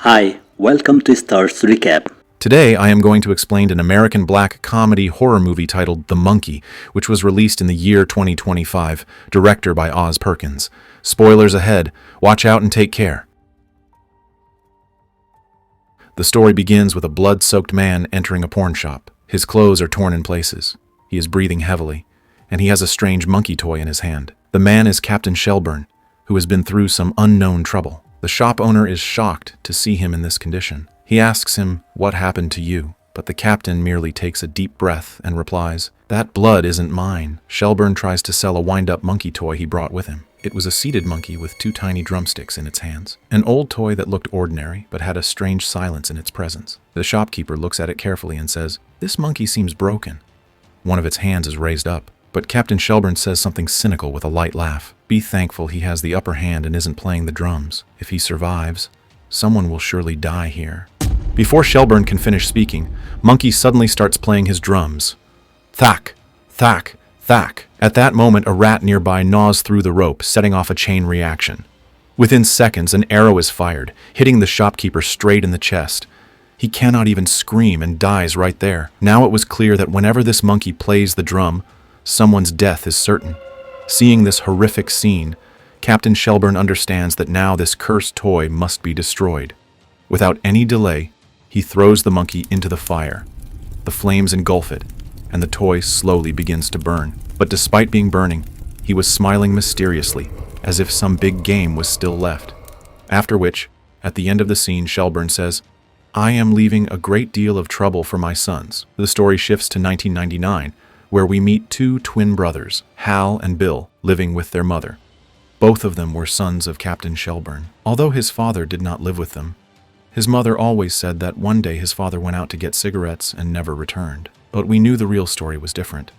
Hi, welcome to Starz Recap. Today, I am going to explain an American black comedy horror movie titled The Monkey, which was released in the year 2025, director by Oz Perkins. Spoilers ahead, watch out and take care. The story begins with a blood-soaked man entering a porn shop. His clothes are torn in places. He is breathing heavily, and he has a strange monkey toy in his hand. The man is Captain Shelburne, who has been through some unknown trouble. The shop owner is shocked to see him in this condition. He asks him, "What happened to you?" But the captain merely takes a deep breath and replies, "That blood isn't mine." Shelburne tries to sell a wind-up monkey toy he brought with him. It was a seated monkey with 2 tiny drumsticks in its hands. An old toy that looked ordinary, but had a strange silence in its presence. The shopkeeper looks at it carefully and says, "This monkey seems broken." One of its hands is raised up, but Captain Shelburne says something cynical with a light laugh. Be thankful he has the upper hand and isn't playing the drums. If he survives, someone will surely die here. Before Shelburne can finish speaking, Monkey suddenly starts playing his drums. Thack, thack, thack. At that moment, a rat nearby gnaws through the rope, setting off a chain reaction. Within seconds, an arrow is fired, hitting the shopkeeper straight in the chest. He cannot even scream and dies right there. Now it was clear that whenever this monkey plays the drum, someone's death is certain. Seeing this horrific scene, Captain Shelburne understands that now this cursed toy must be destroyed. Without any delay, he throws the monkey into the fire. The flames engulf it, and the toy slowly begins to burn. But despite being burning, he was smiling mysteriously, as if some big game was still left. After which, at the end of the scene, Shelburne says, "I am leaving a great deal of trouble for my sons." The story shifts to 1999, where we meet 2 twin brothers, Hal and Bill, living with their mother. Both of them were sons of Captain Shelburne. Although his father did not live with them, his mother always said that one day his father went out to get cigarettes and never returned. But we knew the real story was different.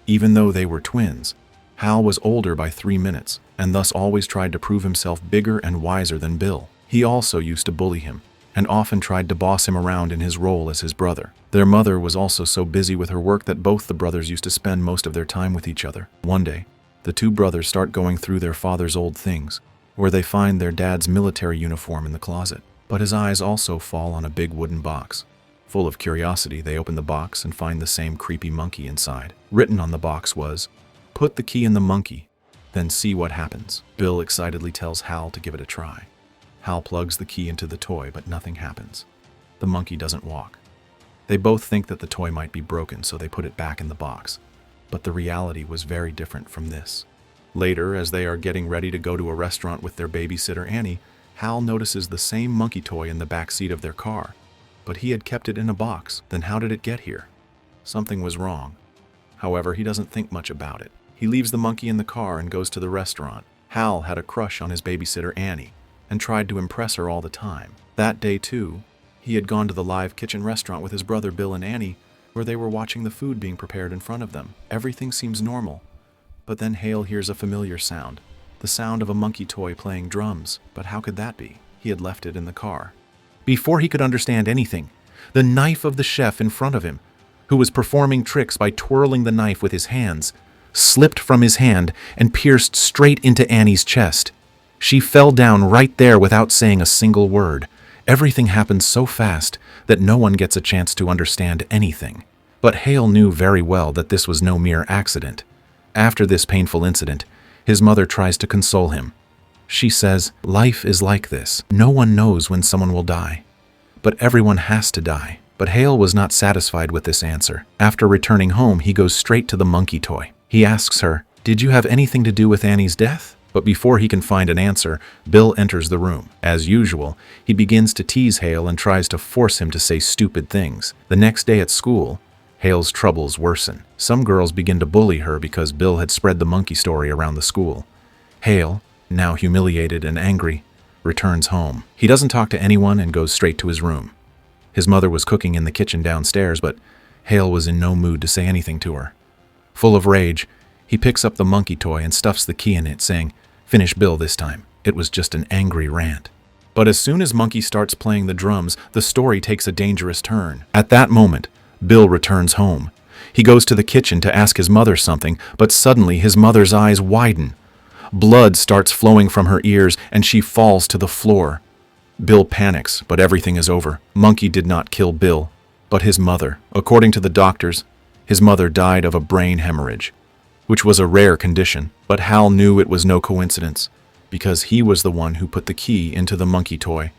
Even though they were twins, Hal was older by 3 minutes, and thus always tried to prove himself bigger and wiser than Bill. He also used to bully him, and often tried to boss him around in his role as his brother. Their mother was also so busy with her work that both the brothers used to spend most of their time with each other. One day, the 2 brothers start going through their father's old things, where they find their dad's military uniform in the closet. But his eyes also fall on a big wooden box. Full of curiosity, they open the box and find the same creepy monkey inside. Written on the box was, "Put the key in the monkey, then see what happens." Bill excitedly tells Hal to give it a try. Hal plugs the key into the toy, but nothing happens. The monkey doesn't walk. They both think that the toy might be broken, so they put it back in the box. But the reality was very different from this. Later, as they are getting ready to go to a restaurant with their babysitter Annie, Hal notices the same monkey toy in the back seat of their car. But he had kept it in a box. Then how did it get here? Something was wrong. However, he doesn't think much about it. He leaves the monkey in the car and goes to the restaurant. Hal had a crush on his babysitter Annie and tried to impress her all the time. That day too, he had gone to the live kitchen restaurant with his brother Bill and Annie, where they were watching the food being prepared in front of them. Everything seems normal, but then Hale hears a familiar sound. The sound of a monkey toy playing drums. But how could that be? He had left it in the car. Before he could understand anything, the knife of the chef in front of him, who was performing tricks by twirling the knife with his hands, slipped from his hand and pierced straight into Annie's chest. She fell down right there without saying a single word. Everything happened so fast that no one gets a chance to understand anything. But Hale knew very well that this was no mere accident. After this painful incident, his mother tries to console him. She says, "Life is like this. No one knows when someone will die. But everyone has to die." But Hale was not satisfied with this answer. After returning home, he goes straight to the monkey toy. He asks her, "Did you have anything to do with Annie's death?" But before he can find an answer, Bill enters the room. As usual, he begins to tease Hale and tries to force him to say stupid things. The next day at school, Hale's troubles worsen. Some girls begin to bully her because Bill had spread the monkey story around the school. Hale, now humiliated and angry, returns home. He doesn't talk to anyone and goes straight to his room. His mother was cooking in the kitchen downstairs, but Hale was in no mood to say anything to her. Full of rage, he picks up the monkey toy and stuffs the key in it, saying, "Finish Bill this time." It was just an angry rant. But as soon as Monkey starts playing the drums, the story takes a dangerous turn. At that moment, Bill returns home. He goes to the kitchen to ask his mother something, but suddenly his mother's eyes widen. Blood starts flowing from her ears, and she falls to the floor. Bill panics, but everything is over. Monkey did not kill Bill, but his mother. According to the doctors, his mother died of a brain hemorrhage, which was a rare condition. But Hal knew it was no coincidence, because he was the one who put the key into the monkey toy,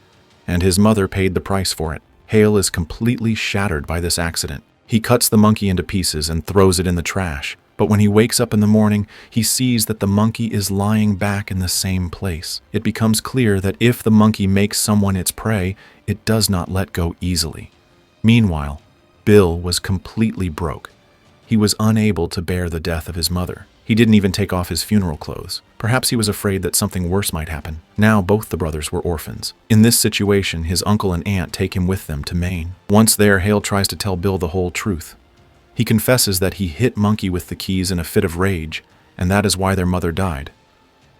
and his mother paid the price for it. Hale is completely shattered by this accident. He cuts the monkey into pieces and throws it in the trash. But when he wakes up in the morning, he sees that the monkey is lying back in the same place. It becomes clear that if the monkey makes someone its prey, it does not let go easily. Meanwhile, Bill was completely broke. He was unable to bear the death of his mother. He didn't even take off his funeral clothes. Perhaps he was afraid that something worse might happen. Now both the brothers were orphans. In this situation, his uncle and aunt take him with them to Maine. Once there, Hale tries to tell Bill the whole truth. He confesses that he hit Monkey with the keys in a fit of rage, and that is why their mother died.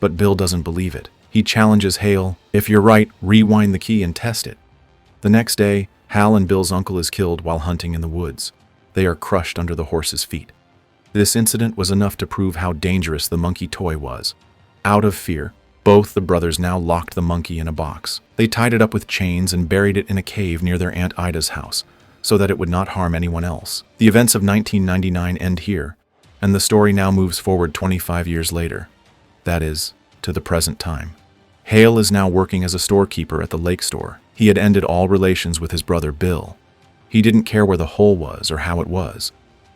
But Bill doesn't believe it. He challenges Hale, "If you're right, rewind the key and test it." The next day, Hal and Bill's uncle is killed while hunting in the woods. They are crushed under the horse's feet. This incident was enough to prove how dangerous the monkey toy was. Out of fear, both the brothers now locked the monkey in a box. They tied it up with chains and buried it in a cave near their Aunt Ida's house, so that it would not harm anyone else. The events of 1999 end here, and the story now moves forward 25 years later. That is, to the present time. Hale is now working as a storekeeper at the lake store. He had ended all relations with his brother Bill. He didn't care where the hole was or how it was,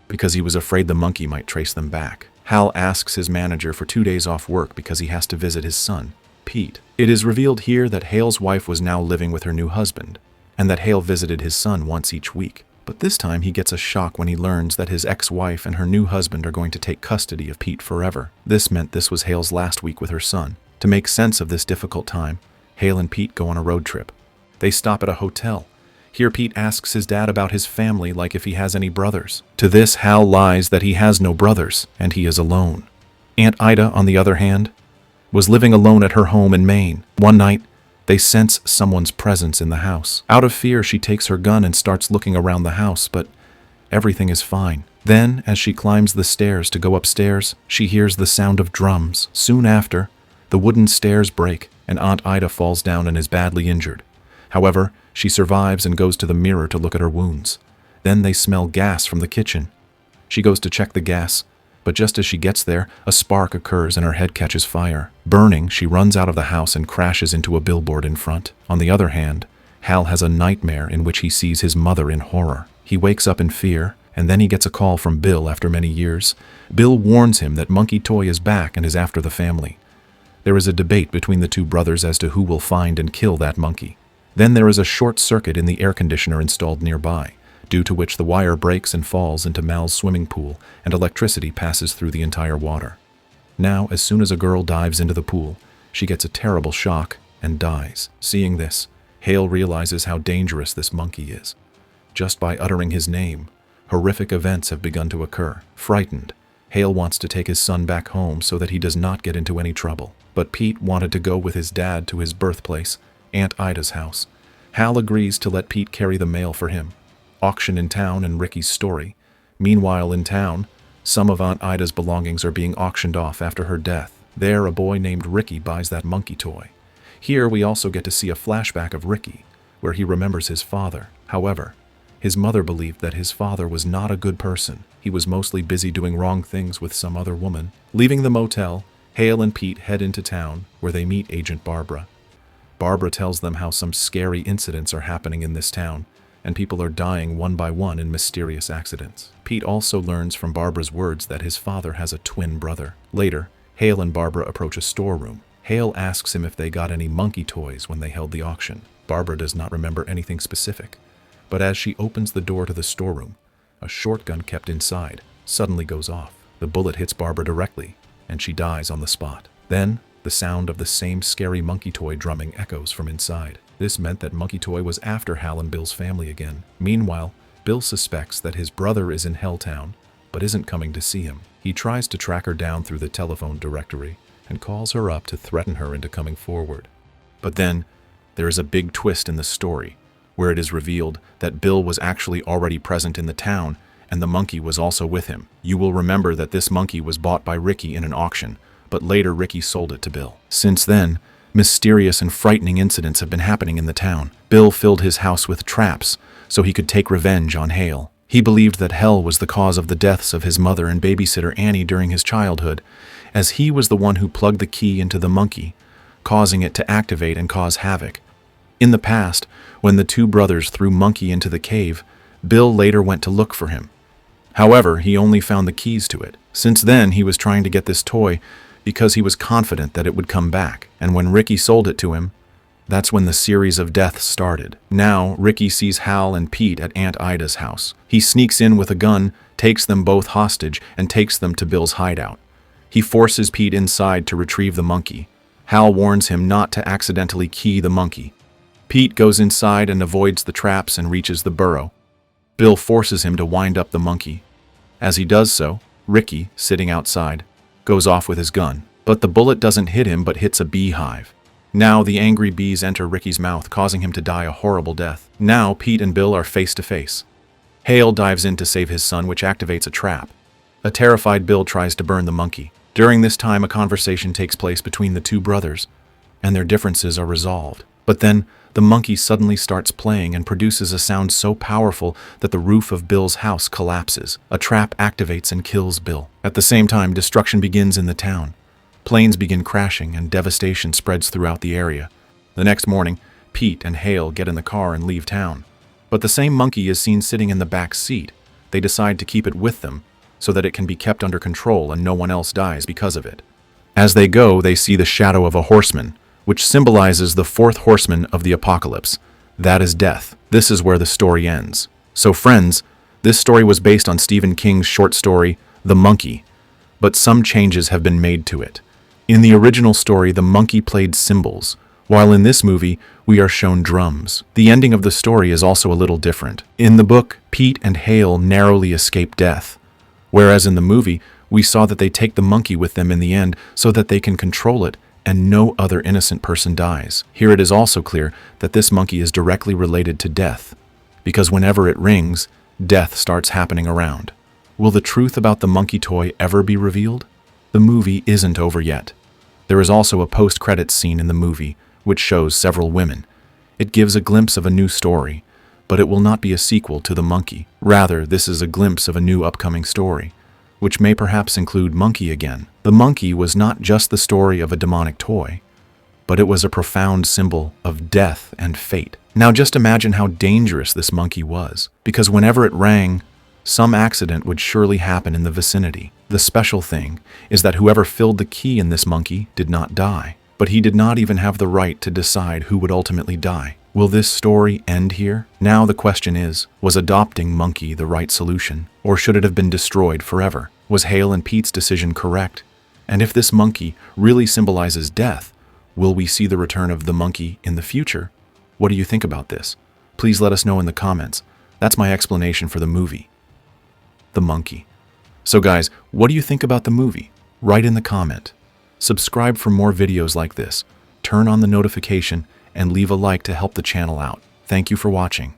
because he was afraid the monkey might trace them back. Hal asks his manager for 2 days off work because he has to visit his son, Pete. It is revealed here that Hale's wife was now living with her new husband, and that Hale visited his son once each week. But this time he gets a shock when he learns that his ex-wife and her new husband are going to take custody of Pete forever. This meant this was Hale's last week with her son. To make sense of this difficult time, Hale and Pete go on a road trip. They stop at a hotel. Here Pete asks his dad about his family, like if he has any brothers. To this, Hal lies that he has no brothers, and he is alone. Aunt Ida, on the other hand, was living alone at her home in Maine. One night, they sense someone's presence in the house. Out of fear, she takes her gun and starts looking around the house, but everything is fine. Then, as she climbs the stairs to go upstairs, she hears the sound of drums. Soon after, the wooden stairs break, and Aunt Ida falls down and is badly injured. However, she survives and goes to the mirror to look at her wounds. Then they smell gas from the kitchen. She goes to check the gas, but just as she gets there, a spark occurs and her head catches fire. Burning, she runs out of the house and crashes into a billboard in front. On the other hand, Hal has a nightmare in which he sees his mother in horror. He wakes up in fear, and then he gets a call from Bill after many years. Bill warns him that Monkey Toy is back and is after the family. There is a debate between the two brothers as to who will find and kill that monkey. Then there is a short circuit in the air conditioner installed nearby, due to which the wire breaks and falls into Mal's swimming pool, and electricity passes through the entire water. Now, as soon as a girl dives into the pool, she gets a terrible shock and dies. Seeing this, Hale realizes how dangerous this monkey is. Just by uttering his name, horrific events have begun to occur. Frightened, Hale wants to take his son back home so that he does not get into any trouble. But Pete wanted to go with his dad to his birthplace, Aunt Ida's house. Hal agrees to let Pete carry the mail for him. Auction in town and Ricky's story. Meanwhile in town, some of Aunt Ida's belongings are being auctioned off after her death. There, a boy named Ricky buys that monkey toy. Here we also get to see a flashback of Ricky, where he remembers his father. However, his mother believed that his father was not a good person. He was mostly busy doing wrong things with some other woman. Leaving the motel, Hale and Pete head into town, where they meet Agent Barbara. Barbara tells them how some scary incidents are happening in this town, and people are dying one by one in mysterious accidents. Pete also learns from Barbara's words that his father has a twin brother. Later, Hale and Barbara approach a storeroom. Hale asks him if they got any monkey toys when they held the auction. Barbara does not remember anything specific, but as she opens the door to the storeroom, a shotgun kept inside suddenly goes off. The bullet hits Barbara directly, and she dies on the spot. Then, the sound of the same scary monkey toy drumming echoes from inside. This meant that Monkey Toy was after Hal and Bill's family again. Meanwhile, Bill suspects that his brother is in Helltown, but isn't coming to see him. He tries to track her down through the telephone directory and calls her up to threaten her into coming forward. But then, there is a big twist in the story, where it is revealed that Bill was actually already present in the town, and the monkey was also with him. You will remember that this monkey was bought by Ricky in an auction, but later Ricky sold it to Bill. Since then, Mysterious and frightening incidents have been happening in the town. Bill filled his house with traps so he could take revenge on Hale. He believed that hell was the cause of the deaths of his mother and babysitter Annie during his childhood, as he was the one who plugged the key into the monkey, causing it to activate and cause havoc. In the past, when the two brothers threw Monkey into the cave, Bill later went to look for him. However, he only found the keys to it. Since then, he was trying to get this toy because he was confident that it would come back, and when Ricky sold it to him, that's when the series of deaths started. Now, Ricky sees Hal and Pete at Aunt Ida's house. He sneaks in with a gun, takes them both hostage, and takes them to Bill's hideout. He forces Pete inside to retrieve the monkey. Hal warns him not to accidentally key the monkey. Pete goes inside and avoids the traps and reaches the burrow. Bill forces him to wind up the monkey. As he does so, Ricky, sitting outside, goes off with his gun. But the bullet doesn't hit him but hits a beehive. Now the angry bees enter Ricky's mouth, causing him to die a horrible death. Now Pete and Bill are face to face. Hale dives in to save his son, which activates a trap. A terrified Bill tries to burn the monkey. During this time, a conversation takes place between the two brothers, and their differences are resolved. But then, the monkey suddenly starts playing and produces a sound so powerful that the roof of Bill's house collapses. A trap activates and kills Bill. At the same time, destruction begins in the town. Planes begin crashing and devastation spreads throughout the area. The next morning, Pete and Hale get in the car and leave town. But the same monkey is seen sitting in the back seat. They decide to keep it with them so that it can be kept under control and no one else dies because of it. As they go, they see the shadow of a horseman, which symbolizes the fourth horseman of the apocalypse. That is death. This is where the story ends. So friends, this story was based on Stephen King's short story, The Monkey, but some changes have been made to it. In the original story, the monkey played cymbals, while in this movie, we are shown drums. The ending of the story is also a little different. In the book, Pete and Hale narrowly escape death, whereas in the movie, we saw that they take the monkey with them in the end so that they can control it and no other innocent person dies. Here it is also clear that this monkey is directly related to death, because whenever it rings, death starts happening around. Will the truth about the monkey toy ever be revealed? The movie isn't over yet. There is also a post-credits scene in the movie, which shows several women. It gives a glimpse of a new story, but it will not be a sequel to The Monkey. Rather, this is a glimpse of a new upcoming story, which may perhaps include Monkey again. The monkey was not just the story of a demonic toy, but it was a profound symbol of death and fate. Now just imagine how dangerous this monkey was, because whenever it rang, some accident would surely happen in the vicinity. The special thing is that whoever filled the key in this monkey did not die, but he did not even have the right to decide who would ultimately die. Will this story end here? Now the question is, was adopting Monkey the right solution, or should it have been destroyed forever? Was Hale and Pete's decision correct? And if this monkey really symbolizes death, will we see the return of the monkey in the future? What do you think about this? Please let us know in the comments. That's my explanation for the movie, The Monkey. So guys, what do you think about the movie? Write in the comment. Subscribe for more videos like this. Turn on the notification and leave a like to help the channel out. Thank you for watching.